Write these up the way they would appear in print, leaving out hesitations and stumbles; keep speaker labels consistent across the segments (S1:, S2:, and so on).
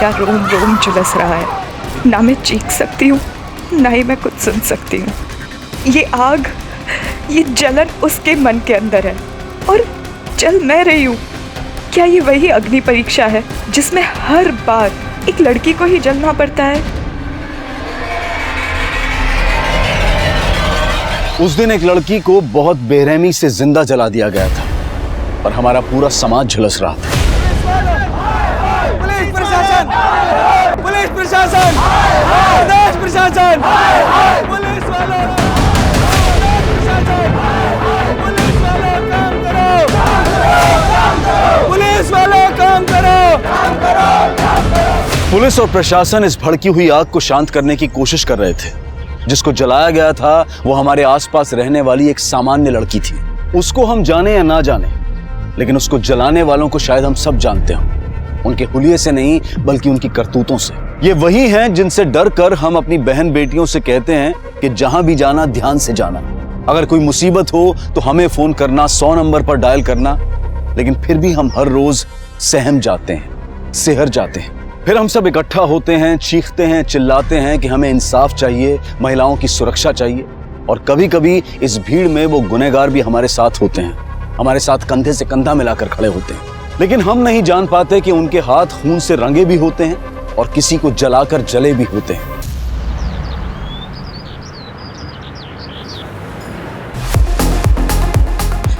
S1: मेरा रोम रोम झुलस रहा है। ना मैं चीख सकती हूँ, ना ही मैं कुछ सुन सकती हूँ। ये आग, ये जलन उसके मन के अंदर है और जल मैं रही हूँ। क्या ये वही अग्नि परीक्षा है जिसमें हर बार एक लड़की को ही जलना पड़ता है?
S2: उस दिन एक लड़की को बहुत बेरहमी से जिंदा जला दिया गया था और हमारा पूरा समाज झुलस रहा था।
S3: पुलिस प्रशासन, पुलिस प्रशासन, प्रदेश प्रशासन, पुलिस वालों, पुलिस वालों काम करो, पुलिस वालों काम करो।
S2: पुलिस और प्रशासन इस भड़की हुई आग को शांत करने की कोशिश कर रहे थे। जिसको जलाया गया था वो हमारे आसपास रहने वाली एक सामान्य लड़की थी। उसको हम जाने या ना जाने, लेकिन उसको जलाने वालों को शायद हम सब जानते हों। उनके हुलिये से नहीं, बल्कि उनकी करतूतों से। ये वही हैं जिनसे डर कर हम अपनी बहन बेटियों से कहते हैं कि जहां भी जाना ध्यान से जाना। अगर कोई मुसीबत हो तो हमें फोन करना, 100 नंबर पर डायल करना। लेकिन फिर भी हम हर रोज सहम जाते हैं, सिहर जाते हैं। फिर हम सब इकट्ठा होते हैं, चीखते हैं, चिल्लाते हैं कि हमें इंसाफ चाहिए, महिलाओं की सुरक्षा चाहिए। और कभी कभी इस भीड़ में वो गुनहगार भी हमारे साथ होते हैं, हमारे साथ कंधे से कंधा मिलाकर खड़े होते हैं। लेकिन हम नहीं जान पाते कि उनके हाथ खून से रंगे भी होते हैं और किसी को जलाकर जले भी होते हैं।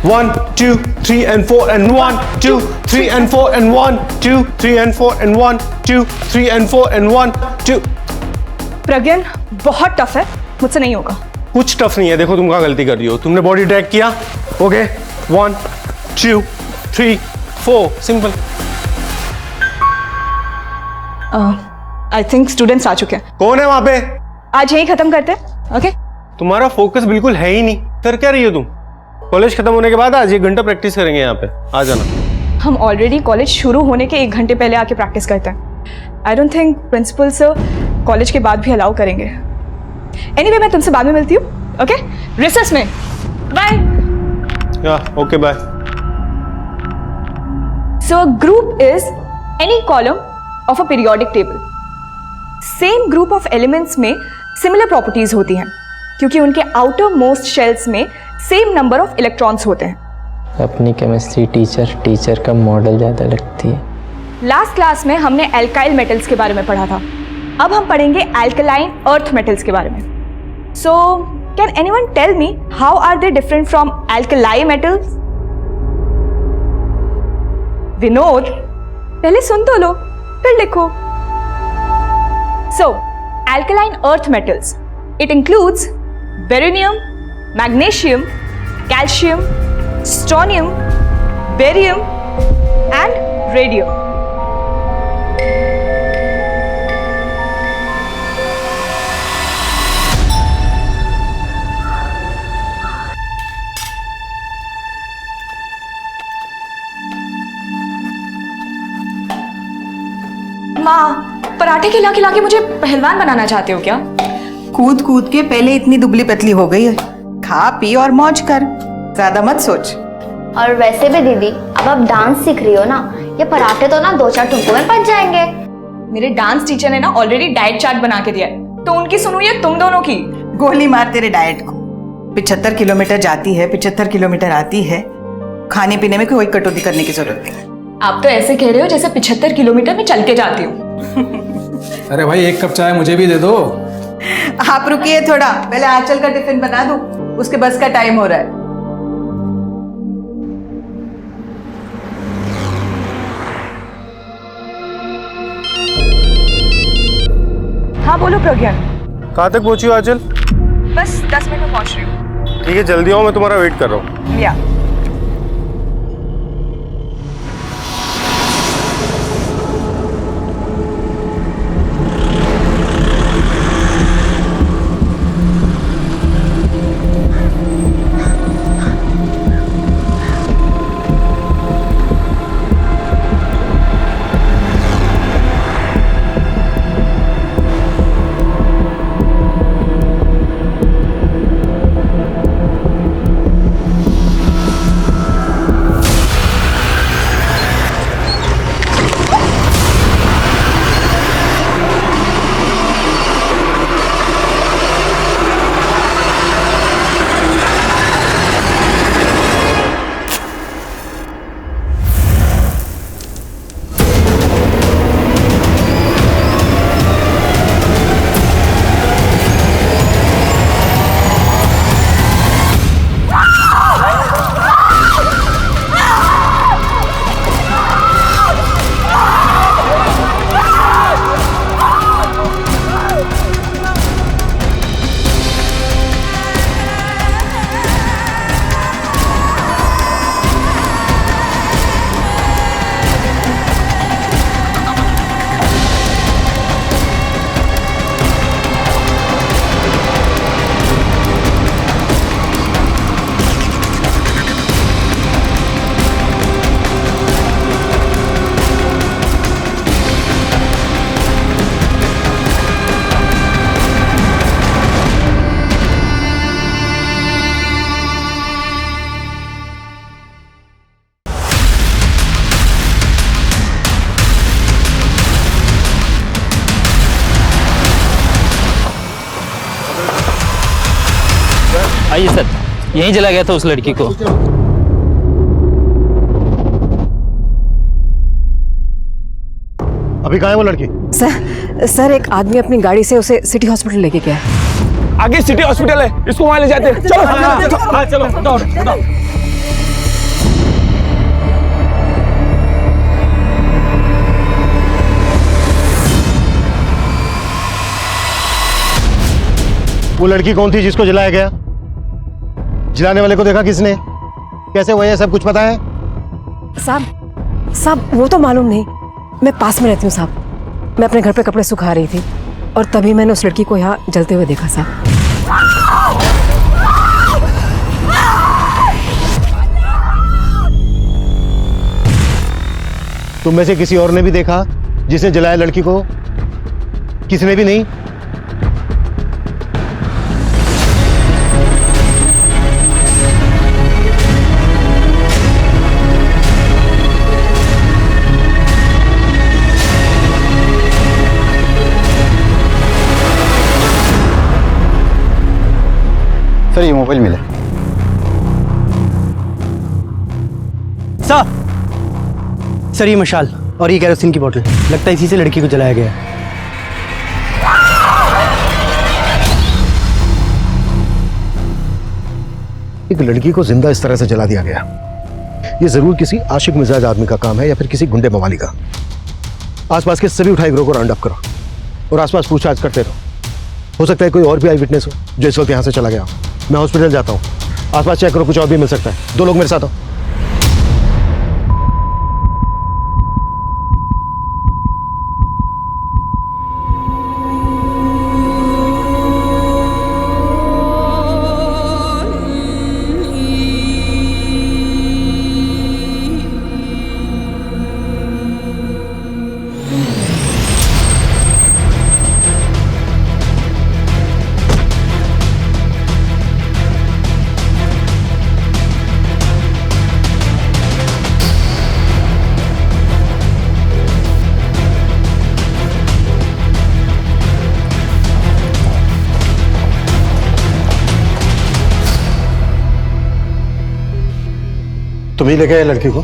S3: One, 2, 3 and 4 and 1, 2, 3 and 4 and 1, 2, 3 and 4 and 1, 2, 3 and 4 and 1, 2।
S1: प्रज्ञान, बहुत टफ है, मुझसे नहीं होगा।
S3: कुछ टफ नहीं है। देखो तुम कहाँ गलती कर रही हो। तुमने बॉडी ट्रैक किया, okay, 1, 2, 3, 4, simple.
S1: I think students आ चुके हैं।
S3: कौन है वहां पे?
S1: आज यही खत्म करते हैं, ओके?
S3: तुम्हारा फोकस बिल्कुल है ही नहीं। कर क्या रही हो तुम? कॉलेज खत्म होने के बाद आज 1 घंटा प्रैक्टिस करेंगे यहाँ पे, आ जाना।
S1: हम ऑलरेडी कॉलेज शुरू होने के 1 घंटे पहले आके प्रैक्टिस करते हैं। I don't think principal sir college के बाद भी अलाउ करेंगे। एनीवे, मैं तुमसे बाद में मिलती हूँ, ओके? रिसेस में। बाय।
S3: या okay, bye.
S1: So a group is any column of a periodic table. Same group of elements में सिमिलर प्रॉपर्टीज होती हैं क्योंकि उनके आउटर मोस्ट शेल्स में सेम नंबर ऑफ इलेक्ट्रॉन्स होते हैं।
S4: अपनी केमिस्ट्री टीचर का मॉडल ज़्यादा लगती है।
S1: लास्ट क्लास में हमने एल्काइल मेटल्स के बारे में पढ़ा था। अब हम पढ़ेंगे एल्कलाइन अर्थ मेटल्स के बारे में। So can anyone tell me how are they different from alkali metals? Vinod, पहले सुन तो लो, फिर लिखो। So alkaline earth metals, it includes beryllium, magnesium, calcium, strontium, barium and radium. माँ, पराठे खिला खिला के मुझे पहलवान बनाना चाहते हो क्या?
S5: कूद कूद के पहले इतनी दुबली पतली हो गई है। खा पी और मौज कर, ज्यादा मत सोच।
S6: और वैसे भी दीदी, अब आप डांस सीख रही हो ना, ये पराठे तो ना 2-4 टुकड़ों में पच जाएंगे।
S1: मेरे डांस टीचर ने ना ऑलरेडी डाइट चार्ट बना के दिया है, तो उनकी सुनो या तुम दोनों की?
S5: गोली मार तेरे डाइट को। 75 किलोमीटर जाती है, 75 किलोमीटर आती है। खाने पीने में कोई कटौती करने की जरूरत नहीं।
S1: आप तो ऐसे कह रहे हो जैसे 75 किलोमीटर में चल के जाती हूँ।
S7: अरे भाई, 1 कप चाय मुझे भी दे दो।
S5: आप रुकिए थोड़ा, पहले आंचल का टिफिन बना दूं, उसके बस का टाइम हो रहा है।
S1: हाँ बोलो प्रज्ञान।
S3: कहाँ तक पहुंची हो आंचल?
S1: बस 10 मिनट में पहुंच रही हूँ।
S3: ठीक है, जल्दी आओ, मैं तुम्हारा वेट कर रहा हूँ।
S1: या
S4: आइए सर, यहीं जला गया था उस लड़की को।
S8: अभी कहाँ है वो लड़की?
S9: सर एक आदमी अपनी गाड़ी से उसे सिटी हॉस्पिटल लेके गया।
S3: आगे सिटी हॉस्पिटल है, इसको वहां ले जाते हैं। चलो चलो दौड़।
S8: वो लड़की कौन थी जिसको जलाया गया? जलाने वाले को देखा किसने? कैसे हुआ ये सब कुछ पता है?
S9: साहब वो तो मालूम नहीं, मैं पास में रहती हूँ साहब। मैं अपने घर पे कपड़े सुखा रही थी और तभी मैंने उस लड़की को यहाँ जलते हुए देखा साहब।
S8: तुम में से किसी और ने भी देखा जिसने जलाया लड़की को? किसने भी नहीं?
S2: सर ये मोबाइल मिला।
S10: सर ये मशाल और ये केरोसिन की बोतल, लगता है इसी से लड़की को जलाया गया है।
S8: एक लड़की को जिंदा इस तरह से जला दिया गया, ये जरूर किसी आशिक मिजाज आदमी का काम है या फिर किसी गुंडे मवाली का। आसपास के सभी उठाई गिरोह को राउंड अप करो और आसपास पूछताछ करते रहो। हो सकता है कोई और भी आई विटनेस हो जो इस वक्त यहाँ से चला गया हो। मैं हॉस्पिटल जाता हूँ, आसपास चेक करो, कुछ और भी मिल सकता है। 2 लोग मेरे साथ आओ। तुम ही लेके आए लड़की को?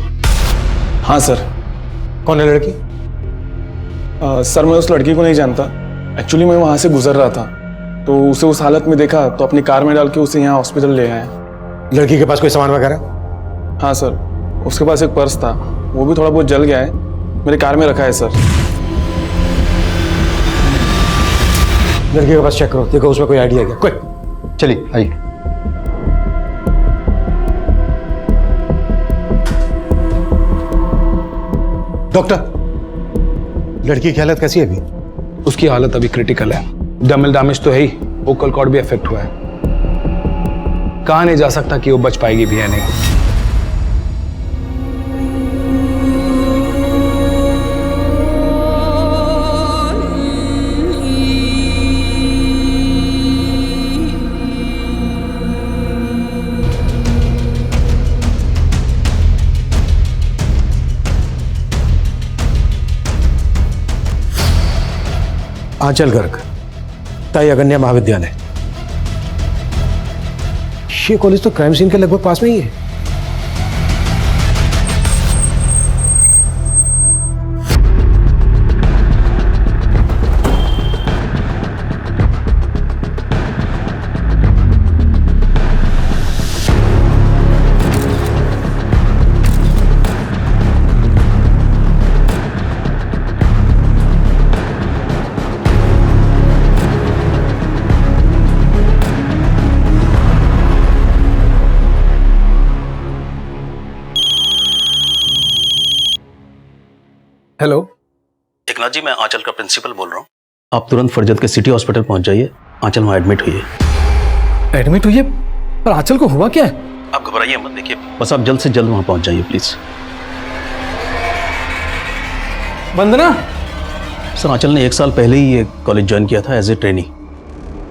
S3: हाँ सर।
S8: कौन है लड़की?
S3: सर मैं उस लड़की को नहीं जानता। एक्चुअली मैं वहां से गुजर रहा था तो उसे उस हालत में देखा तो अपनी कार में डाल के उसे यहाँ हॉस्पिटल ले आए।
S8: लड़की के पास कोई सामान वगैरह?
S3: हाँ सर, उसके पास एक पर्स था, वो भी थोड़ा बहुत जल गया है, मेरे कार में रखा है सर।
S8: लड़की के पास चेक करो, देखो उसमें कोई आइडिया क्या। कोई चलिए आइए। डॉक्टर, लड़की की हालत कैसी है अभी?
S7: उसकी हालत अभी क्रिटिकल है। डर्मल डैमेज तो है ही, वोकल कॉर्ड भी अफेक्ट हुआ है। कहा नहीं जा सकता कि वो बच पाएगी भी या नहीं।
S8: आंचल गर्ग, ताई अगन्या महाविद्यालय। ये कॉलेज तो क्राइम सीन के लगभग पास में ही है।
S7: हेलो
S11: एकनाथ जी, मैं आंचल का प्रिंसिपल बोल रहा हूँ। आप तुरंत फरजत के सिटी हॉस्पिटल पहुंच जाइए। आंचल वहाँ एडमिट हुई है।
S7: एडमिट हुई है? पर आंचल को हुआ क्या है?
S11: आप घबराइए मत, देखिए बस आप जल्द से जल्द वहाँ पहुंच जाइए प्लीज।
S7: वंदना,
S11: सर आंचल ने 1 साल पहले ही ये कॉलेज ज्वाइन किया था एज ए ट्रेनी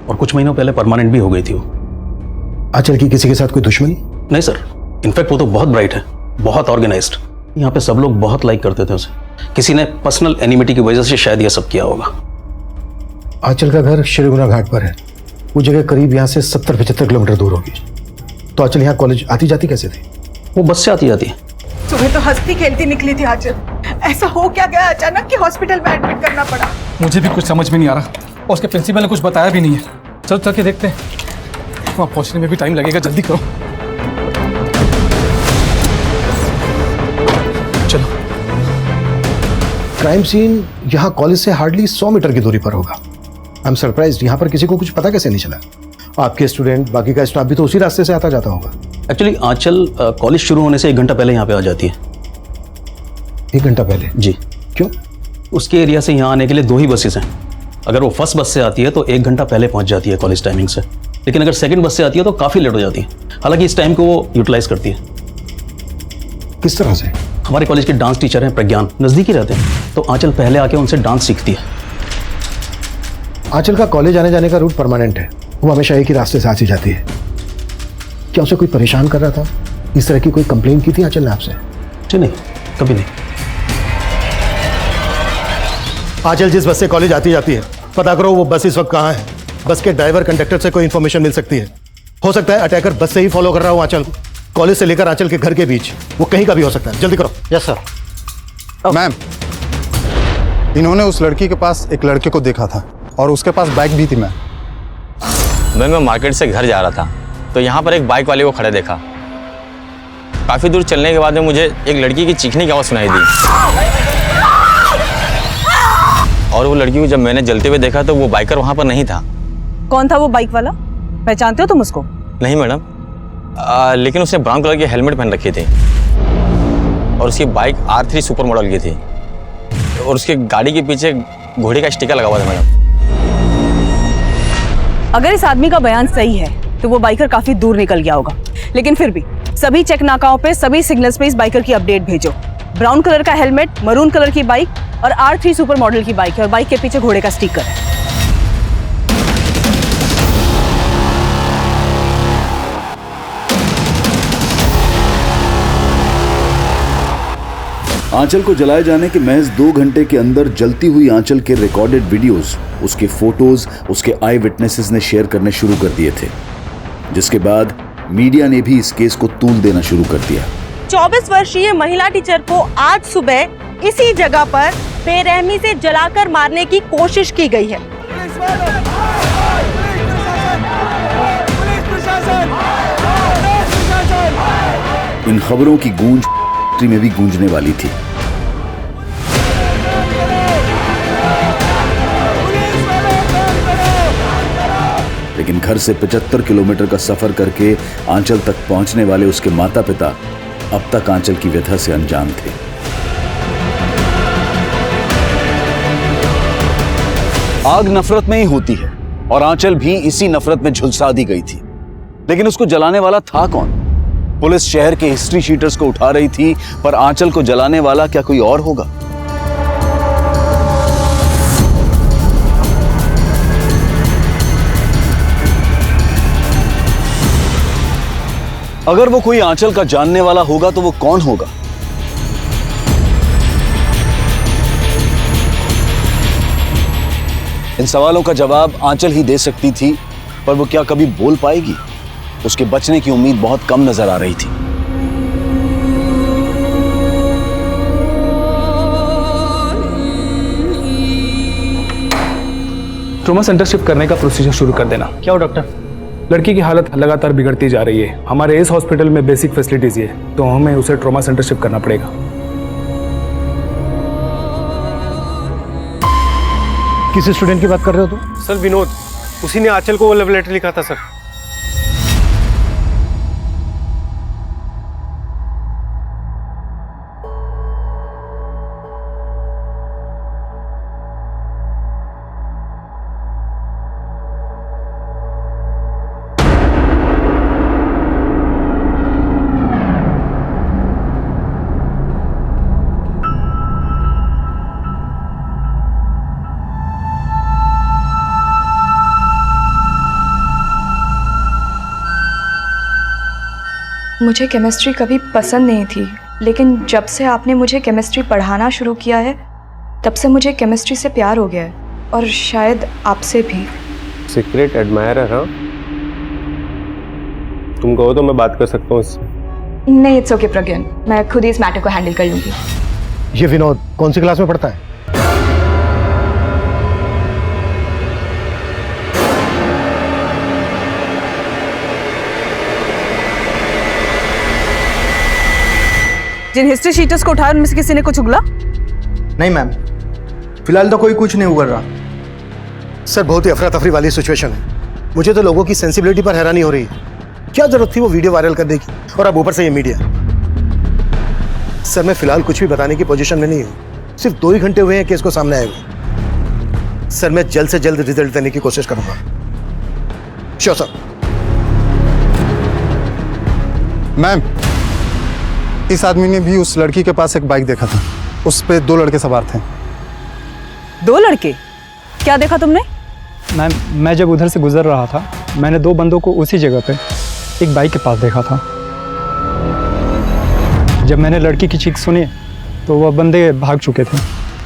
S11: और कुछ महीनों पहले परमानेंट भी हो गई थी वो।
S8: आंचल की किसी के साथ कोई दुश्मनी?
S11: नहीं सर, इनफैक्ट वो तो बहुत ब्राइट है, बहुत ऑर्गेनाइज्ड। यहाँ पे सब लोग बहुत लाइक करते थे उसे। किसी ने पर्सनल एनिमिटी की वजह से शायद ये सब किया होगा।
S8: आंचल का घर श्रीगुना घाट पर है, वो जगह करीब यहाँ से 70-75 किलोमीटर दूर होगी। तो आंचल यहाँ कॉलेज आती जाती कैसे थी?
S11: वो बस से आती जाती है।
S5: सुबह तो हंसती खेलती निकली थी आंचल, ऐसा हो क्या गया अचानक कि हॉस्पिटल में एडमिट करना पड़ा?
S7: मुझे भी कुछ समझ में नहीं आ रहा और उसके प्रिंसिपल ने कुछ बताया भी नहीं है। चलो चल के देखते हैं, वहाँ पहुँचने में भी टाइम लगेगा, जल्दी करो। चलो।
S8: क्राइम सीन यहाँ कॉलेज से हार्डली 100 मीटर की दूरी पर होगा। आई एम सरप्राइज्ड, यहाँ पर किसी को कुछ पता कैसे नहीं चला? आपके स्टूडेंट, बाकी का स्टाफ भी तो उसी रास्ते से आता जाता होगा।
S11: एक्चुअली आंचल कॉलेज शुरू होने से 1 घंटा पहले यहाँ पे आ जाती है।
S8: 1 घंटा पहले?
S11: जी।
S8: क्यों?
S11: उसके एरिया से यहाँ आने के लिए 2 ही बसेस हैं। अगर वो फर्स्ट बस से आती है तो 1 घंटा पहले पहुँच जाती है कॉलेज टाइमिंग से, लेकिन अगर सेकंड बस से आती है तो काफ़ी लेट हो जाती है। हालांकि इस टाइम को वो यूटिलाइज करती है।
S8: किस तरह से?
S11: हमारे कॉलेज के डांस टीचर हैं प्रज्ञान, नज़दीक ही रहते हैं, तो आंचल पहले आके उनसे डांस सीखती है।
S8: आंचल का कॉलेज आने जाने का रूट परमानेंट है, वो हमेशा एक ही रास्ते से आती जाती है। क्या उसे कोई परेशान कर रहा था? इस तरह की कोई कंप्लेंट की थी आंचल ने आपसे?
S11: जी नहीं, कभी नहीं।
S8: आंचल जिस बस से कॉलेज आती जाती है, पता करो वो बस इस वक्त कहाँ है। बस के ड्राइवर कंडक्टर से कोई इन्फॉर्मेशन मिल सकती है। हो सकता है अटैकर बस से ही फॉलो कर रहा हो आंचल को, कॉलेज से लेकर आंचल के घर के बीच, वो कहीं का भी हो सकता है। जल्दी करो।
S10: Yes sir.
S12: मैम, इन्होंने उस लड़की के पास एक लड़के को देखा था और उसके पास बाइक भी थी। मैं
S13: मार्केट से घर जा रहा था तो यहाँ पर एक बाइक वाले को खड़े देखा। काफ़ी दूर चलने के बाद में मुझे एक लड़की की चीखने की आवाज़ सुनाई दी और वो लड़की को जब मैंने जलते हुए देखा तो वो बाइकर वहाँ पर नहीं था।
S5: कौन था वो बाइक वाला? पहचानते हो तुम उसको?
S13: नहीं मैडम, लेकिन उसने ब्राउन कलर की हेलमेट पहन रखी थी और उसकी बाइक R3 सुपर मॉडल की थी और उसकी गाड़ी के पीछे घोड़े का स्टिकर लगा हुआ था मैडम।
S5: अगर इस आदमी का बयान सही है तो वो बाइकर काफी दूर निकल गया होगा, लेकिन फिर भी सभी चेक नाकाओं पे, सभी सिग्नल्स पे इस बाइकर की अपडेट भेजो। ब्राउन कलर का हेलमेट, मरून कलर की बाइक और R3 सुपर मॉडल की बाइक है और बाइक के पीछे घोड़े का स्टिकर है।
S2: आंचल को जलाए जाने के महज 2 घंटे के अंदर जलती हुई आंचल के रिकॉर्डेड वीडियोस, उसके फोटोज, उसके आई विटनेसेस ने शेयर करने शुरू कर दिए थे, जिसके बाद मीडिया ने भी इस केस को तूल देना शुरू कर दिया।
S14: 24 वर्षीय महिला टीचर को आज सुबह इसी जगह पर बेरहमी से जलाकर मारने की कोशिश की गई है।
S2: इन खबरों की गूंज में भी गूंजने वाली थी। लेकिन घर से 75 किलोमीटर का सफर करके आंचल तक पहुंचने वाले उसके माता पिता अब तक आंचल की व्यथा से अनजान थे। आग नफरत में ही होती है और आंचल भी इसी नफरत में झुलसा दी गई थी। लेकिन उसको जलाने वाला था कौन? पुलिस शहर के हिस्ट्री शीटर्स को उठा रही थी, पर आंचल को जलाने वाला क्या कोई और होगा? अगर वो कोई आंचल का जानने वाला होगा तो वो कौन होगा? इन सवालों का जवाब आंचल ही दे सकती थी, पर वो क्या कभी बोल पाएगी? उसके बचने की उम्मीद बहुत कम नजर आ रही थी।
S7: ट्रॉमा सेंटर शिफ्ट करने का प्रोसीजर शुरू कर देना।
S10: क्या हो डॉक्टर?
S7: लड़की की हालत लगातार बिगड़ती जा रही है। हमारे इस हॉस्पिटल में बेसिक फैसिलिटीज ही है, तो हमें उसे ट्रॉमा सेंटर शिफ्ट करना पड़ेगा।
S8: किस स्टूडेंट की बात कर रहे हो तुम?
S3: सर विनोद, उसी ने आंचल को वो लव लेटर लिखा था सर।
S1: मुझे केमिस्ट्री कभी पसंद नहीं थी, लेकिन जब से आपने मुझे केमिस्ट्री पढ़ाना शुरू किया है तब से मुझे केमिस्ट्री से प्यार हो गया है, और शायद आपसे भी।
S3: Secret admirer? हाँ, तुम कहो तो मैं बात कर सकता हूँ इससे।
S1: नहीं, इट्स ओके प्रज्ञान, मैं खुद ही इस मैटर को हैंडल कर लूंगी।
S8: ये विनोद कौन सी क्लास में पढ़ता है?
S5: जिन हिस्ट्री शीटर्स को उठाया उनमें से किसी ने कुछ उगला?
S10: नहीं मैम, फिलहाल तो कोई कुछ नहीं उगल रहा।
S8: सर बहुत ही अफरा तफरी वाली सिचुएशन है। मुझे तो लोगों की सेंसिबिलिटी पर हैरानी हो रही है। क्या जरूरत थी वो वीडियो वायरल करने की, और अब ऊपर से ये मीडिया। सर मैं फिलहाल कुछ भी बताने की पोजीशन में नहीं हूँ। सिर्फ 2 ही घंटे हुए हैं केस को सामने आए हुए। सर मैं जल्द से जल्द रिजल्ट देने की कोशिश करूंगा। Sure sir.
S12: मैम, इस आदमी ने भी उस लड़की के पास एक बाइक देखा था। उस पे 2 लड़के सवार थे।
S5: 2 लड़के? क्या देखा तुमने?
S10: मैम, मैं जब उधर से गुजर रहा था, मैंने 2 बंदों को उसी जगह पे एक बाइक के पास देखा था। जब मैंने लड़की की चीख सुनी तो वह बंदे भाग चुके थे।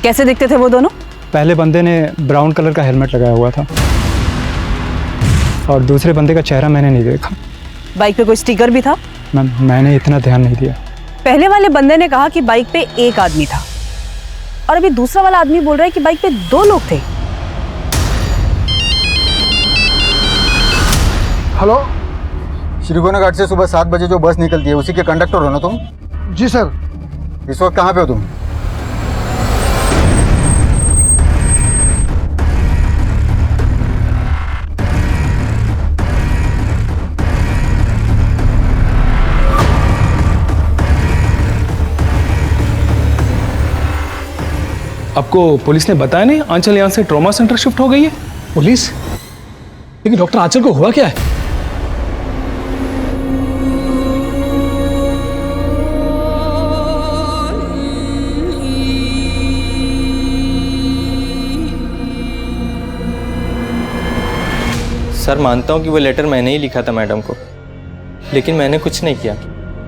S5: कैसे दिखते थे वो दोनों?
S10: पहले बंदे ने ब्राउन कलर का हेलमेट लगाया हुआ था और दूसरे बंदे का चेहरा मैंने नहीं देखा।
S5: बाइक पे कोई स्टिकर भी था?
S10: मैम, मैंने इतना ध्यान नहीं दिया।
S5: पहले वाले बंदे ने कहा कि बाइक पे एक आदमी था, और अभी दूसरा वाला आदमी बोल रहा है कि बाइक पे 2 लोग थे।
S12: हेलो, श्रीगोना घाट से सुबह 7 बजे जो बस निकलती है उसी के कंडक्टर हो ना तुम?
S8: जी सर।
S12: इस वक्त कहाँ पे हो तुम?
S7: आपको पुलिस ने बताया नहीं आंचल यहाँ से ट्रॉमा सेंटर शिफ्ट हो गई है?
S11: पुलिस? लेकिन डॉक्टर आंचल को हुआ क्या है?
S13: सर मानता हूँ कि वो लेटर मैंने ही लिखा था मैडम को, लेकिन मैंने कुछ नहीं किया।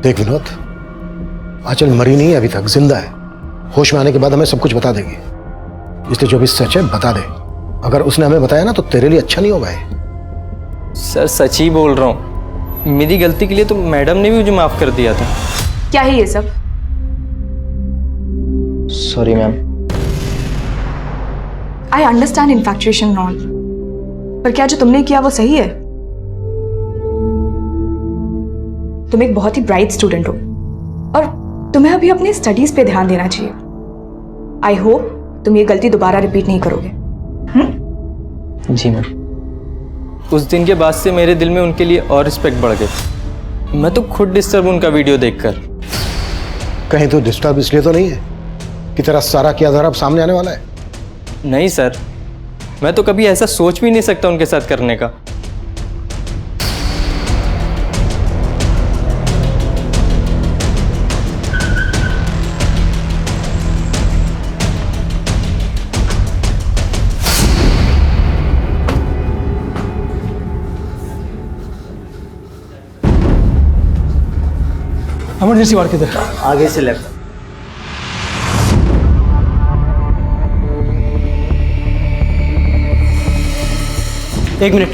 S8: देख विनोद, आंचल मरी नहीं है अभी तक, जिंदा है। होश में आने के बाद हमें सब कुछ बता देगी, इसलिए जो भी सच है बता दे। अगर उसने हमें बताया ना तो तेरे लिए अच्छा नहीं होगा।
S13: सर सच ही बोल रहा हूँ, मेरी गलती के लिए तो मैडम ने भी मुझे माफ कर दिया था।
S1: क्या है ये सब?
S4: Sorry ma'am.
S1: I understand इन्फैक्चुएशन and all, पर क्या जो तुमने किया वो सही है? तुम एक बहुत ही ब्राइट स्टूडेंट हो और तुम्हें अभी अपनी स्टडीज पे ध्यान देना चाहिए। आई होप तुम ये गलती दोबारा रिपीट नहीं करोगे।
S4: जी मैम।
S13: उस दिन के बाद से मेरे दिल में उनके लिए और रिस्पेक्ट बढ़ गई। मैं तो खुद डिस्टर्ब उनका वीडियो देखकर।
S8: कहीं तो डिस्टर्ब इसलिए तो नहीं है कि तेरा सारा किया धरा अब सामने आने वाला है?
S13: नहीं सर, मैं तो कभी ऐसा सोच भी नहीं सकता उनके साथ करने का।
S11: इमरजेंसी वार्ड किधर?
S10: आगे से लेफ्ट। एक मिनट।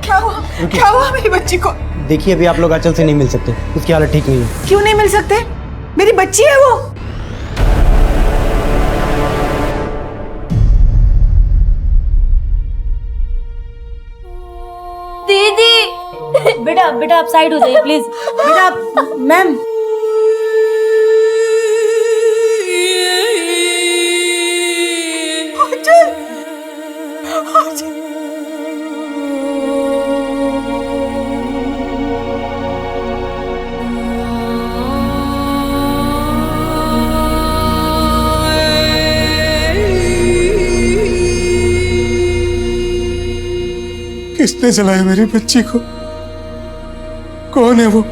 S5: क्या हुआ? क्या हुआ मेरी बच्ची को?
S10: देखिए, अभी आप लोग आंचल से नहीं मिल सकते, उसकी हालत ठीक नहीं है।
S5: क्यों नहीं मिल सकते? मेरी बच्ची है वो।
S15: दीदी बेटा बेटा आप साइड हो जाइए प्लीज। बेटा मैम।
S3: किसने जलाया मेरी बच्ची को? कौन है वो?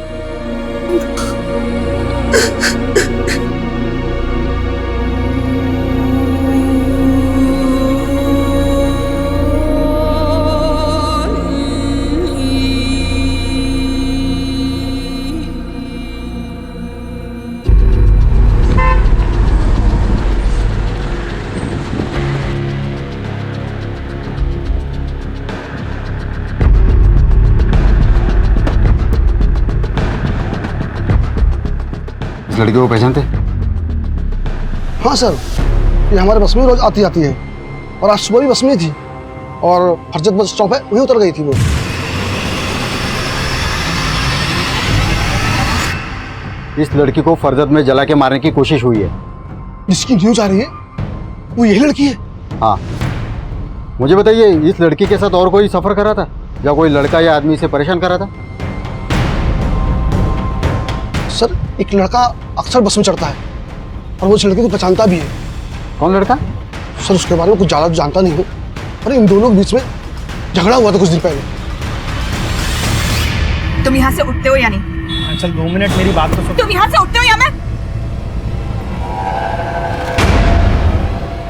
S12: लड़के को पहचानते?
S8: हाँ सर, ये हमारे बस में रोज आती जाती है और आज सुबह भी बस में थी और फरजत बस स्टॉप है वहीं उतर गई थी वो।
S12: इस लड़की को फरजत में जला के मारने की कोशिश हुई है।
S8: जिसकी न्यूज आ रही है वो यही लड़की है।
S12: हाँ, मुझे बताइए, इस लड़की के साथ और कोई सफर करा था या कोई लड़का या आदमी इसे परेशान करा था?
S8: सर, एक लड़का अक्सर बस में चढ़ता है और वो उस लड़के को पहचानता भी है।
S12: कौन लड़का?
S8: सर, उसके बारे में कुछ ज़्यादा जानता नहीं हूँ, अरे इन दोनों के बीच में झगड़ा हुआ था कुछ दिन पहले।
S5: तुम यहाँ से उठते हो या नहीं?
S10: चल 2 मिनट मेरी बात तो सुन।
S5: तुम यहाँ से उठते हो या मैं?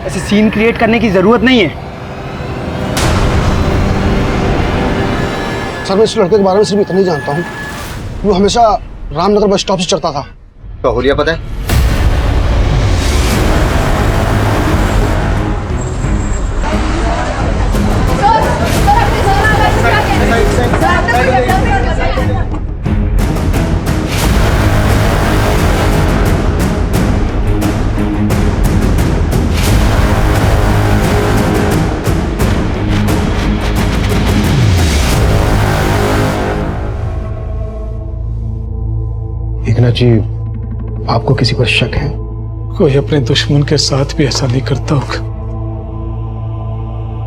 S10: ऐसे सीन क्रिएट करने की जरूरत नहीं है।
S8: सर, मैं इस लड़के के बारे में सिर्फ इतना ही जानता हूँ, वो हमेशा रामनगर बस स्टॉप से चढ़ता था।
S12: तो हुलिया पता है?
S8: एकनाथ जी, आपको किसी पर शक है?
S3: कोई अपने दुश्मन के साथ भी ऐसा नहीं करता होगा।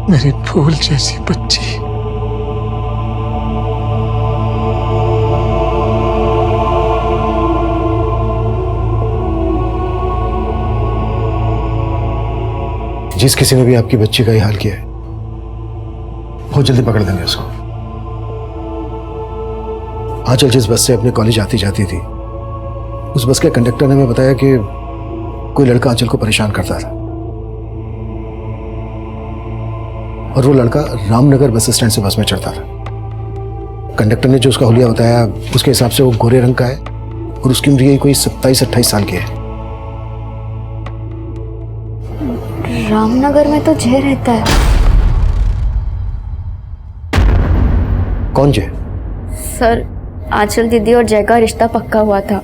S3: मेरी फूल जैसी बच्ची।
S8: जिस किसी ने भी आपकी बच्ची का ये हाल किया है, बहुत जल्दी पकड़ देंगे उसको। आंचल जिस बस से अपने कॉलेज आती जाती थी, उस बस के कंडक्टर ने हमें बताया कि कोई लड़का आंचल को परेशान करता था और वो लड़का रामनगर बस स्टैंड से बस में चढ़ता था। कंडक्टर ने जो उसका हुलिया बताया, उसके हिसाब से वो गोरे रंग का है और उसकी उम्र यही कोई 27-28 साल की है।
S6: रामनगर में तो जय रहता है।
S8: कौन जय?
S6: सर, आंचल दीदी और जय का रिश्ता पक्का हुआ था।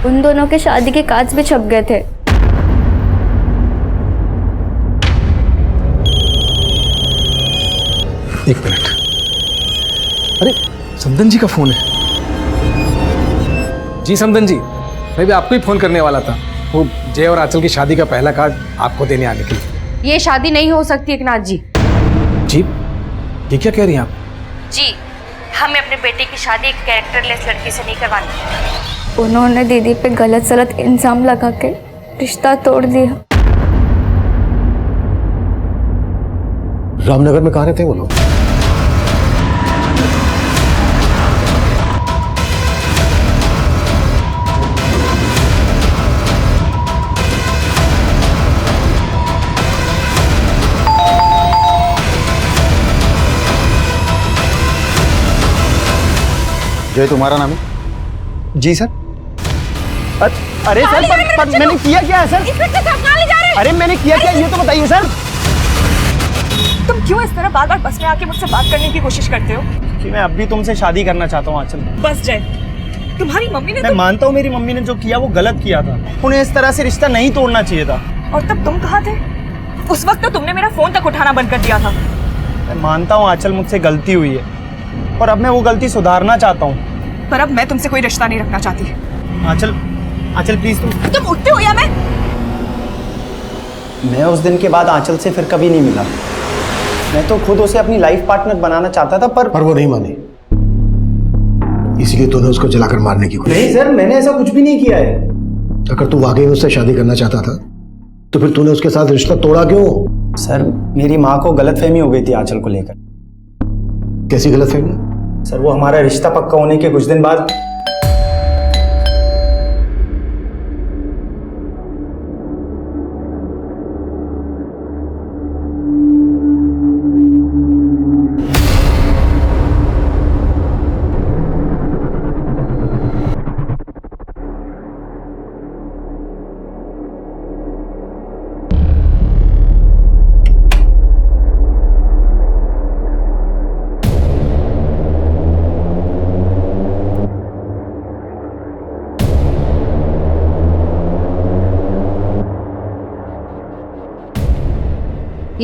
S6: उन दोनों के शादी के कार्ड्स भी छप गए थे।
S7: एक मिनट। अरे समदन जी का फोन है। जी समदन जी, मैं भी आपको ही फोन करने वाला था। वो जय और आंचल की शादी का पहला कार्ड आपको देने आने के लिए।
S9: ये शादी नहीं हो सकती एकनाथ जी।
S7: जी, ये क्या कह रही हैं आप?
S15: जी, हमें अपने बेटे की शादी एक कैरेक्टरलेस लड़की से नहीं करवानी।
S6: उन्होंने दीदी पे गलत सलत इल्जाम लगा के रिश्ता तोड़ दिया।
S8: रामनगर में कहाँ रहते हैं वो लोग?
S12: जय तुम्हारा नाम है?
S10: जी सर। अरे सर, पर मैंने किया क्या है सर? अरे मैंने किया क्या, ये तो बताइए सर।
S5: तुम क्यों इस तरह बार बार बस में आके मुझसे बात करने की कोशिश करते हो?
S10: कि मैं अब भी तुमसे शादी करना चाहता हूँ आंचल।
S5: बस जय, तुम्हारी मम्मी ने
S10: मैं मानता हूँ मेरी मम्मी ने जो किया वो गलत किया था। उन्हें इस तरह से रिश्ता नहीं तोड़ना चाहिए था।
S5: और तब तुम कहाँ थे? उस वक्त तो तुमने मेरा फोन तक उठाना बंद कर दिया था।
S10: मैं मानता हूँ आंचल, मुझसे गलती हुई है और अब मैं वो गलती सुधारना चाहता हूँ।
S5: पर अब मैं तुमसे कोई रिश्ता नहीं रखना चाहती।
S10: आंचल, आंचल प्लीज
S5: तुम उठते हो या मैं
S10: उस दिन के बाद आंचल से फिर कभी नहीं मिला। मैं तो खुद उसे अपनी लाइफ पार्टनर बनाना चाहता था, पर
S8: वो नहीं मानी, इसीलिए तूने उसको जलाकर मारने की कोशिश।
S10: नहीं सर, मैंने ऐसा कुछ भी नहीं किया है।
S8: अगर तू वाकई उससे शादी करना चाहता था तो फिर तूने उसके साथ रिश्ता तोड़ा क्यों?
S10: सर, मेरी माँ को गलतफहमी हो गई थी आंचल को लेकर।
S8: कैसी गलतफहमी?
S10: सर, वो हमारा रिश्ता पक्का होने के कुछ दिन बाद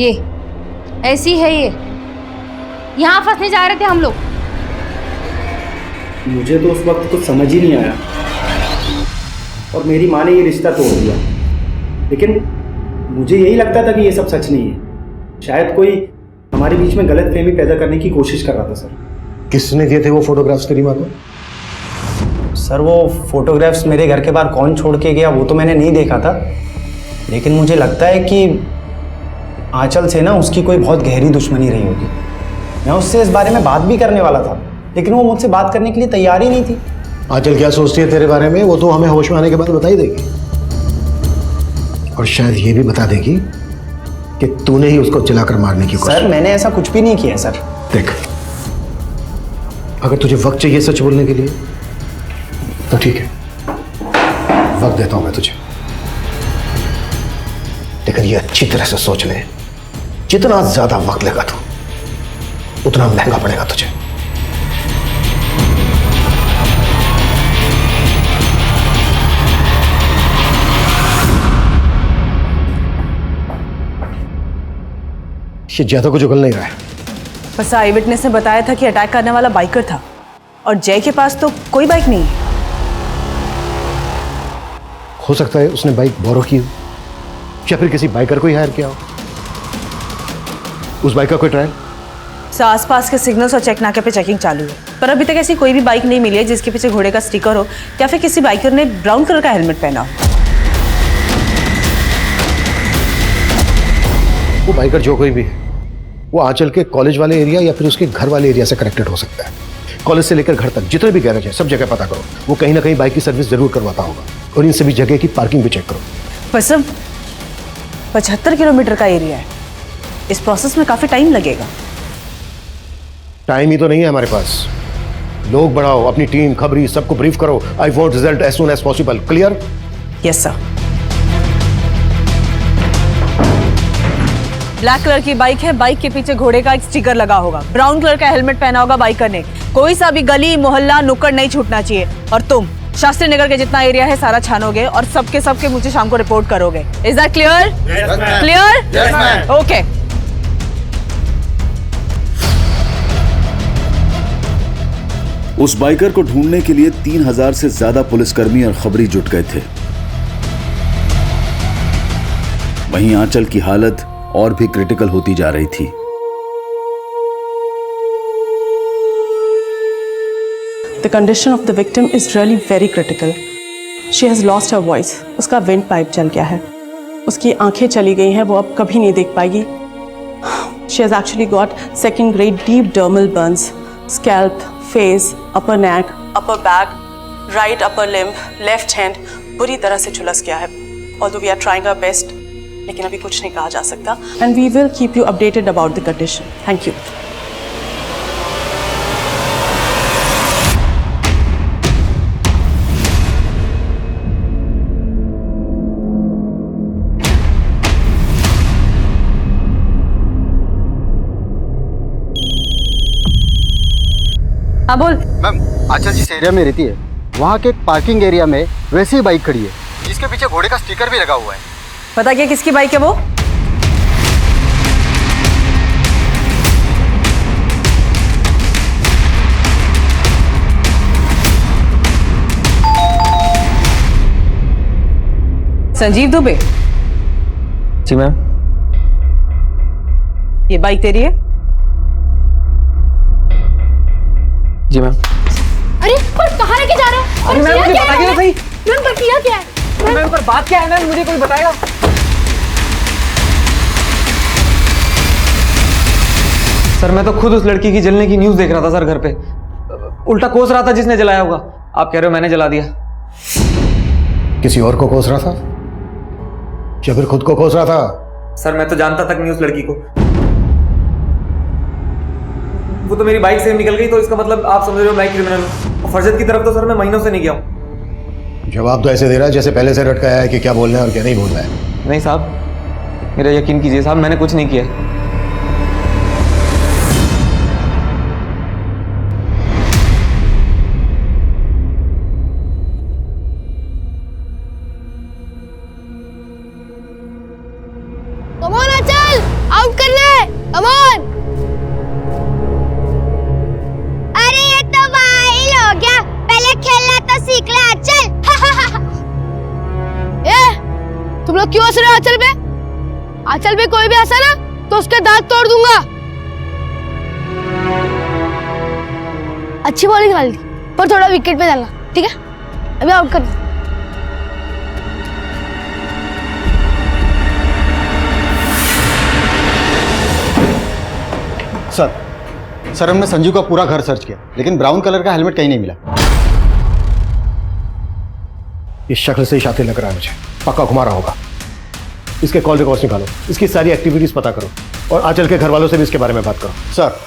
S15: ये ऐसी है ये, यहाँ फंसने जा रहे थे हम लोग।
S10: मुझे तो उस वक्त कुछ समझ ही नहीं आया और मेरी माँ ने ये रिश्ता तोड़ दिया, लेकिन मुझे यही लगता था कि ये सब सच नहीं है। शायद कोई हमारे बीच में गलत फहमी पैदा करने की कोशिश कर रहा था। सर,
S8: किसने दिए थे वो फोटोग्राफ्स तेरी माँ को?
S10: सर, वो फोटोग्राफ्स मेरे घर के बाहर कौन छोड़ के गया वो तो मैंने नहीं देखा था, लेकिन मुझे लगता है कि आंचल से ना उसकी कोई बहुत गहरी दुश्मनी रही होगी। मैं उससे इस बारे में बात भी करने वाला था, लेकिन वो मुझसे बात करने के लिए तैयार ही नहीं थी।
S8: आंचल क्या सोचती है तेरे बारे में वो तो हमें होश में आने के बाद बता ही देगी, और शायद ये भी बता देगी कि तूने ही उसको जलाकर मारने की कोशिश।
S10: सर, मैंने ऐसा कुछ भी नहीं किया सर।
S8: देख, अगर तुझे वक्त चाहिए सच बोलने के लिए तो ठीक है, वक्त देता हूं मैं तुझे, लेकिन ये अच्छी तरह से सोच ले, जितना ज्यादा वक्त लेगा तू उतना महंगा पड़ेगा तुझे। ये ज्यादा कुछ उगल नहीं रहा है।
S5: बस आई विटनेस ने बताया था कि अटैक करने वाला बाइकर था और जय के पास तो कोई बाइक नहीं है।
S8: हो सकता है उसने बाइक बोरो की हो या फिर किसी बाइकर को ही हायर किया हो। उस बाइक का कोई ट्रायल?
S5: आसपास के सिग्नल्स और चेक नाके पे चेकिंग चालू है, पर अभी तक ऐसी कोई भी बाइक नहीं मिली है जिसके पीछे घोड़े का स्टिकर हो या फिर किसी बाइकर ने ब्राउन कलर का हेलमेट पहना हो।
S8: वो बाइकर जो कोई भी है वो आंचल के कॉलेज वाले एरिया या फिर उसके घर वाले एरिया से कनेक्टेड हो सकता है। कॉलेज से लेकर घर तक जितने भी गैरेज है सब जगह पता करो, वो कहीं ना कहीं बाइक की सर्विस जरूर करवाता होगा, और इन सभी जगह की पार्किंग भी चेक करो।
S5: बस 75 किलोमीटर का एरिया है, इस प्रोसेस में काफी टाइम लगेगा।
S8: टाइम ही तो नहीं है हमारे पास। लोग बढ़ाओ, अपनी टीम, खबरी, सबको ब्रीफ करो। I want result as soon as possible. Clear?
S5: Yes sir. Black colour की बाइक है, बाइक के पीछे घोड़े का एक स्टिकर लगा होगा, ब्राउन कलर का हेलमेट पहना होगा बाइकर ने। कोई सा भी गली मोहल्ला नुक्कड़ नहीं छूटना चाहिए, और तुम शास्त्री नगर के जितना एरिया है सारा छानोगे और सबके मुझे शाम को रिपोर्ट करोगे। Is that clear? Clear? Okay.
S2: उस बाइकर को ढूंढने के लिए 3000 से ज्यादा पुलिसकर्मी और खबरी जुट गए थे। वहीं आंचल की हालत और भी क्रिटिकल होती जा रही थी।
S16: The condition of the victim is really very critical. She has lost her voice. उसका विंड पाइप जल गया है, उसकी आंखें चली गई हैं, वो अब कभी नहीं देख पाएगी। She has actually got second grade deep dermal burns, scalp, face, upper neck, upper back, right upper limb, left hand बुरी तरह से झुलस गया है। Although we are trying our best, लेकिन अभी कुछ नहीं कहा जा सकता। And we will keep you updated about the condition. Thank you.
S5: हाँ बोल।
S10: मैम, आंचल जिस एरिया में रहती है वहाँ के एक पार्किंग एरिया में वैसी ही बाइक खड़ी है जिसके पीछे घोड़े का स्टिकर भी लगा हुआ है।
S5: पता क्या किसकी बाइक है वो? संजीव दुबे।
S13: जी मैम।
S5: ये बाइक तेरी है?
S13: जी मैम।
S15: अरे पर कहाँ लेके जा रहा है?
S10: अरे मैम, मुझे बताइए तो सही।
S15: मैम पर किया क्या है?
S10: मैम, पर बात क्या है मैम, मुझे कोई बताएगा?
S17: सर मैं तो खुद उस लड़की की जलने की न्यूज़ देख रहा था सर घर पे। उल्टा कोस रहा था जिसने जलाया होगा। आप कह रहे हो मैंने जला दिया?
S8: किसी और को कोस रहा था या फिर खुद को कोस रहा था?
S17: सर मैं तो जानता तक नहीं उस लड़की को। वो तो मेरी बाइक से निकल गई, तो इसका मतलब आप समझ रहे हो मैं क्रिमिनल हूँ। फरजत की तरफ तो सर मैं महीनों से नहीं गया हूँ।
S8: जवाब तो ऐसे दे रहा है जैसे पहले से रटकाया है कि क्या बोलना है और क्या नहीं बोलना है।
S17: नहीं साहब, मेरा यकीन कीजिए साहब, मैंने कुछ नहीं किया।
S15: कम ऑन आंचल, आउट
S18: लोग क्यों हंस रहे हो आंचल पे? आंचल पे कोई भी हंसा ना तो उसके दांत तोड़ दूंगा। अच्छी बॉलिंग डाली थी पर थोड़ा विकेट पे डालना, ठीक है? अभी आउट कर।
S12: सर हमने संजू का पूरा घर सर्च किया लेकिन ब्राउन कलर का हेलमेट कहीं नहीं मिला।
S8: इस शक्ल से ही शातिर लग रहा है मुझे, पक्का घुमा रहा होगा। इसके कॉल रिकॉर्ड्स निकालो, इसकी सारी एक्टिविटीज पता करो और आंचल के घर वालों से भी इसके बारे में बात करो।
S12: सर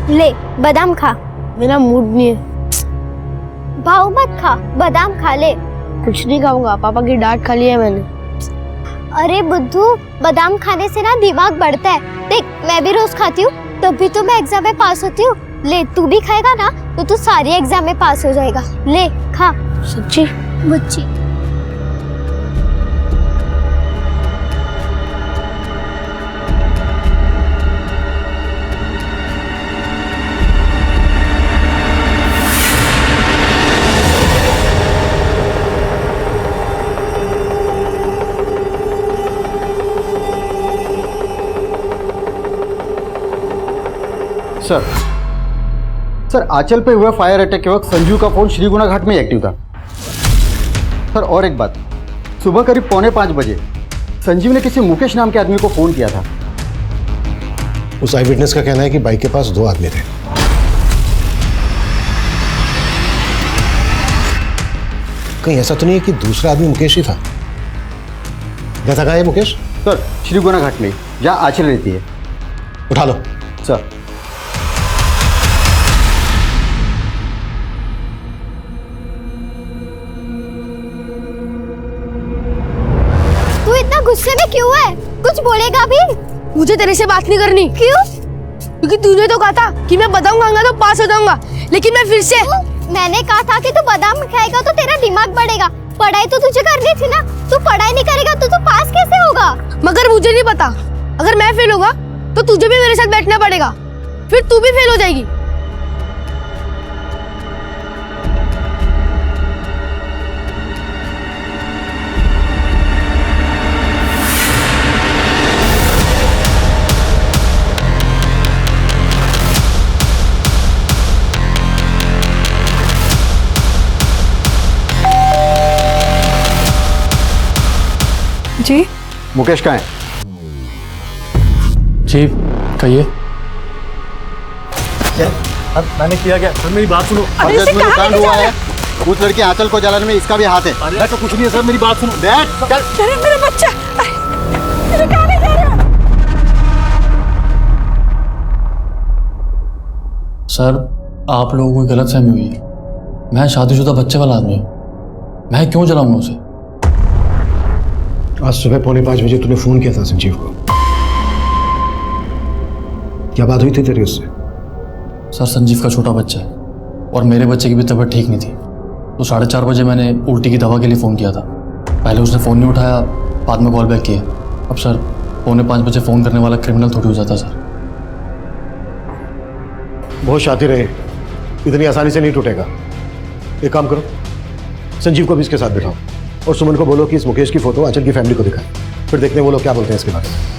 S6: ले बादाम खा।
S18: मेरा मूड नहीं है।
S6: भाव मत खा, बादाम खा ले।
S18: कुछ नहीं खाऊंगा, पापा की डांट खा ली है मैंने।
S6: अरे बुद्धू, बादाम खाने से ना दिमाग बढ़ता है। देख मैं भी रोज खाती हूँ तभी तो मैं एग्जाम में पास होती हूँ। ले तू भी खाएगा ना तो तू सारी एग्जाम में पास हो जाएगा। ले खा।
S18: सच्ची?
S6: बच्ची।
S12: सर आंचल पे हुए फायर अटैक के वक्त संजू का फोन श्रीगुना घाट में एक्टिव था। सर और एक बात, सुबह करीब 4:45 बजे संजीव ने किसी मुकेश नाम के आदमी को फोन किया था।
S8: उस आई विटनेस का कहना है कि बाइक के पास 2 आदमी थे। कहीं ऐसा तो नहीं है कि दूसरा आदमी मुकेश ही था? कैसा कहा है मुकेश?
S12: सर श्रीगुना घाट में जहाँ आंचल रहती है।
S8: उठा लो।
S12: सर
S6: गुस्से में क्यों है? कुछ बोलेगा भी?
S18: मुझे तेरे से बात नहीं करनी।
S6: क्यों?
S18: क्योंकि तूने तो कहा था कि मैं बादाम खाऊंगा तो पास हो जाऊंगा, लेकिन मैं फिर से
S6: मैंने कहा था कि तू बादाम खाएगा तो तेरा दिमाग बढ़ेगा। पढ़ाई तो तुझे करनी थी ना, तू पढ़ाई नहीं करेगा तो तू पास कैसे होगा?
S18: मगर मुझे नहीं पता, अगर मैं फेल होगा तो तुझे भी मेरे साथ बैठना पड़ेगा, फिर तू भी फेल हो जाएगी।
S9: जी
S12: मुकेश कहाँ है?
S11: जी कहिए।
S8: अब मैंने किया क्या? सर मेरी बात सुनो।
S12: कांड हुआ है, उस लड़की आंचल को जलाने में इसका भी हाथ है।
S8: अरे तो कुछ नहीं है सर, मेरी बात सुनो।
S12: बैठ चल।
S9: अरे मेरा बच्चा, अरे कहाँ ले जा रहे हो?
S11: सर आप लोगों को गलतफहमी हुई है। मैं शादीशुदा बच्चे वाला आदमी हूँ, मैं क्यों जलाऊंगा उसे?
S8: आज सुबह 4:45 बजे तूने फोन किया था संजीव को, क्या बात हुई थी तेरी उससे?
S11: सर संजीव का छोटा बच्चा है और मेरे बच्चे की भी तबीयत ठीक नहीं थी, तो 4:30 बजे मैंने उल्टी की दवा के लिए फ़ोन किया था। पहले उसने फ़ोन नहीं उठाया, बाद में कॉल बैक किया। अब सर 4:45 बजे फ़ोन करने वाला क्रिमिनल थोड़ी हो जाता सर।
S8: बहुत शातिर है, इतनी आसानी से नहीं टूटेगा। एक काम करो, संजीव को भी इसके साथ बिठाओ और सुमन को बोलो कि इस मुकेश की फोटो आंचल की फैमिली को दिखाए, फिर देखते हैं वो लोग क्या बोलते हैं इसके बारे में।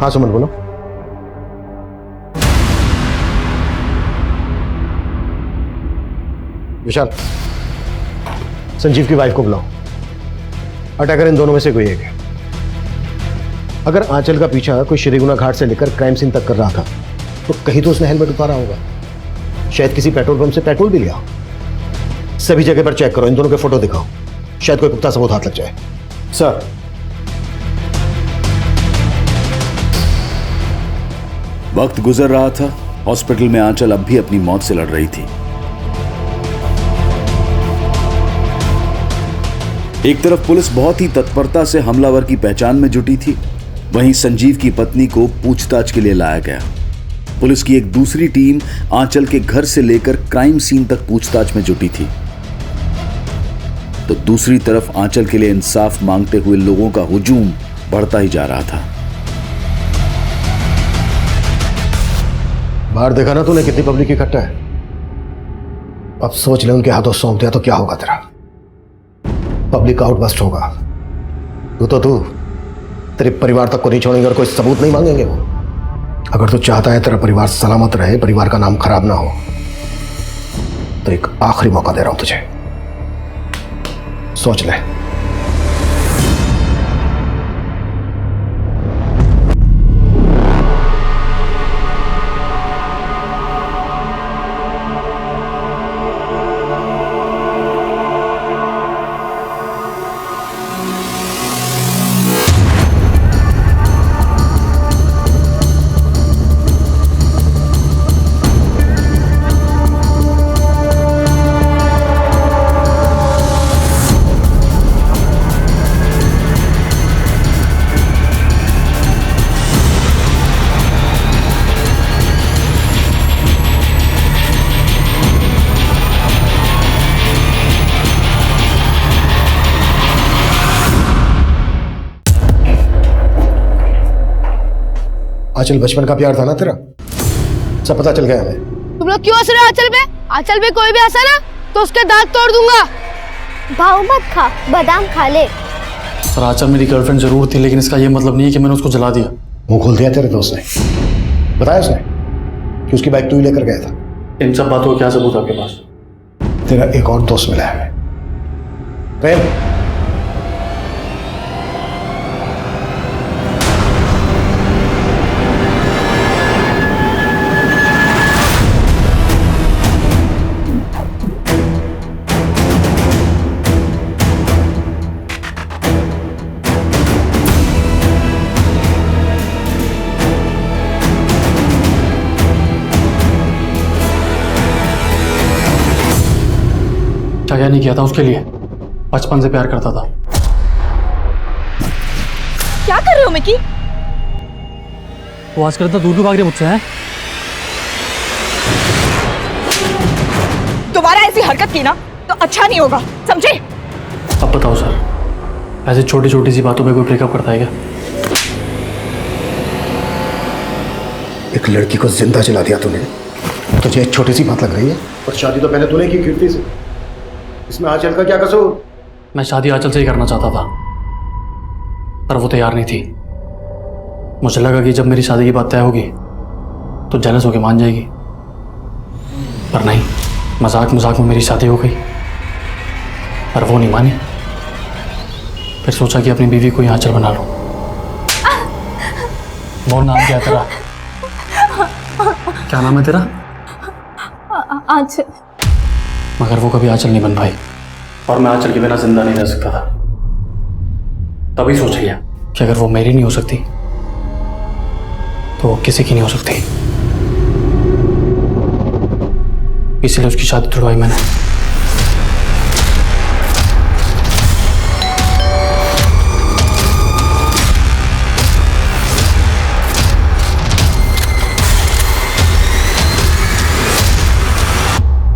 S8: हाँ सुमन बोलो। विशाल, संजीव की वाइफ को बुलाओ। अटैकर इन दोनों में से कोई एक है। अगर आंचल का पीछा कोई श्रीगुना घाट से लेकर क्राइम सीन तक कर रहा था तो कहीं तो उसने हेलमेट उतारा होगा, शायद किसी पेट्रोल पंप से पेट्रोल भी लिया हो। सभी जगह पर चेक करो, इन दोनों के फोटो दिखाओ, शायद कोई पुख्ता सबूत हाथ लग जाए।
S12: सर
S2: वक्त गुजर रहा था, हॉस्पिटल में आंचल अब भी अपनी मौत से लड़ रही थी। एक तरफ पुलिस बहुत ही तत्परता से हमलावर की पहचान में जुटी थी, वहीं संजीव की पत्नी को पूछताछ के लिए लाया गया। पुलिस की एक दूसरी टीम आंचल के घर से लेकर क्राइम सीन तक पूछताछ में जुटी थी, तो दूसरी तरफ आंचल के लिए इंसाफ मांगते हुए लोगों का हुजूम बढ़ता ही जा रहा था।
S8: बाहर देखा ना तूने कितनी पब्लिक इकट्ठा है। अब सोच ले उनके हाथों सौंप दिया तो क्या होगा तेरा। पब्लिक आउटबस्ट होगा। तू तेरे परिवार तक को नहीं छोड़ेंगे और कोई सबूत नहीं मांगेंगे वो। अगर तू चाहता है तेरा परिवार सलामत रहे, परिवार का नाम खराब ना हो, तो एक आखिरी मौका दे रहा हूं तुझे, सोच ले। आंचल बचपन का प्यार था ना तेरा, सब पता चल गया हमें।
S18: तुम लोग क्यों हंस रहे हो आंचल पे? आंचल पे कोई भी हंसा ना तो उसके दांत तोड़ दूंगा।
S6: भाव मत खा, बादाम खा ले।
S11: सर आंचल मेरी गर्लफ्रेंड जरूर थी, लेकिन इसका ये मतलब नहीं है कि मैंने उसको जला दिया।
S8: मुंह खोल दिया तेरे दोस्त ने, बताया उसने कि उसकी बाइक तू ही लेकर गया था।
S11: इन सब बातों का क्या सबूत आपके पास?
S8: तेरा एक और दोस्त मिला है प्रेम।
S11: क्या नहीं किया था उसके लिए, बचपन से प्यार करता था।
S14: क्या कर रहे हो मिकी?
S11: वो आजकल इतना दूर क्यों भाग रहे मुझसे हैं?
S14: दोबारा ऐसी हरकत की ना तो अच्छा नहीं होगा, समझे?
S11: अब बताओ सर, ऐसे छोटी छोटी सी बातों पे कोई ब्रेकअप करता है क्या?
S8: एक लड़की को जिंदा जला दिया तूने, तुझे एक छोटी सी बात लग रही है? और शादी तो पहले तूने की कीर्ति से, इसमें आंचल का क्या कसूर?
S11: मैं शादी आंचल से ही करना चाहता था, पर वो तैयार नहीं थी। मुझे लगा कि जब मेरी शादी की बात तय होगी तो जेलस होके मान जाएगी, पर नहीं, मजाक मजाक में मेरी शादी हो गई। पर वो नहीं मानी। फिर सोचा कि अपनी बीवी को ही आंचल बना लूं। वो नाम क्या है तेरा? क्या नाम है तेरा?
S16: आंचल।
S11: मगर वो कभी आंचल नहीं बन पाई, और मैं आंचल के बिना जिंदा नहीं रह सकता था। तभी सोच लिया कि अगर वो मेरी नहीं हो सकती तो वो किसी की नहीं हो सकती। इसलिए उसकी शादी तुड़वाई मैंने।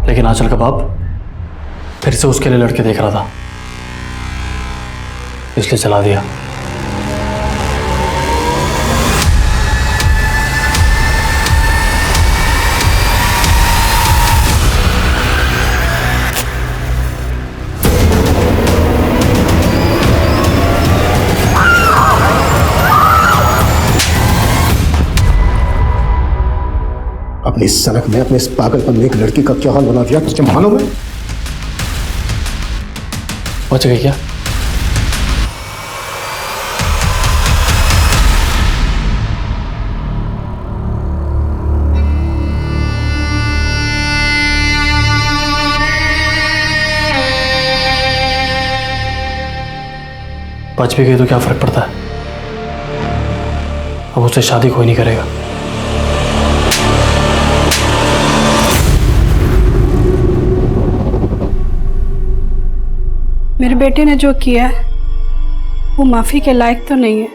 S11: लेकिन आंचल का बाप फिर से उसके लिए लड़के देख रहा था, इसलिए चला दिया।
S8: अपनी सनक में, अपने इस पागलपन में एक लड़की का क्या हाल बना दिया, तुझे मालूम है?
S11: बच गई क्या? बच भी गई तो क्या फर्क पड़ता है, अब उससे शादी कोई नहीं करेगा।
S16: मेरे बेटे ने जो किया है वो माफ़ी के लायक तो नहीं है।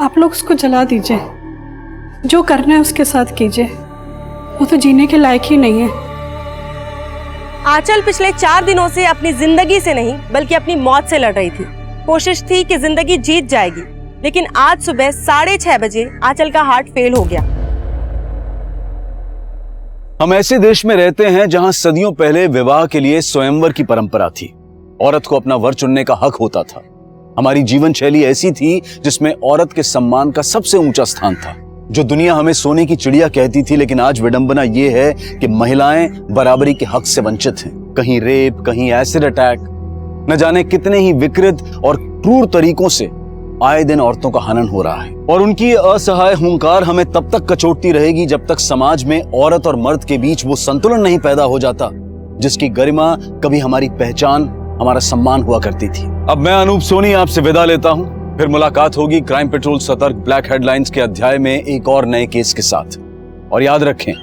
S16: आप लोग उसको जला दीजिए, जो करना है उसके साथ कीजिए, वो तो जीने के लायक ही नहीं है।
S14: आंचल पिछले 4 दिनों से अपनी जिंदगी से नहीं बल्कि अपनी मौत से लड़ रही थी। कोशिश थी कि जिंदगी जीत जाएगी, लेकिन आज सुबह 6:30 बजे आंचल का हार्ट फेल हो गया।
S2: हम ऐसे देश में रहते हैं जहां सदियों पहले विवाह के लिए स्वयंवर की परंपरा थी। औरत को अपना वर चुनने का हक होता था। हमारी जीवन शैली ऐसी थी जिसमें औरत के सम्मान का सबसे ऊंचा स्थान था, जो दुनिया हमें सोने की चिड़िया कहती थी। लेकिन आज विडंबना यह है कि महिलाएं बराबरी के हक से वंचित हैं। कहीं रेप, कहीं एसिड अटैक, न जाने कितने ही विकृत और क्रूर तरीकों से आए दिन औरतों का हनन हो रहा है। और उनकी असहाय हुंकार हमें तब तक कचोटती रहेगी जब तक समाज में औरत और मर्द के बीच वो संतुलन नहीं पैदा हो जाता जिसकी गरिमा कभी हमारी पहचान, हमारा सम्मान हुआ करती थी। अब मैं अनूप सोनी आपसे विदा लेता हूं। फिर मुलाकात होगी क्राइम पेट्रोल सतर्क ब्लैक हेडलाइंस के अध्याय में एक और नए केस के साथ। और याद रखें,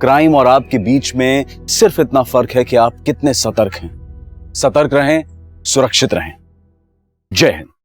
S2: क्राइम और आपके बीच में सिर्फ इतना फर्क है कि आप कितने सतर्क हैं। सतर्क रहें, सुरक्षित रहें। जय हिंद।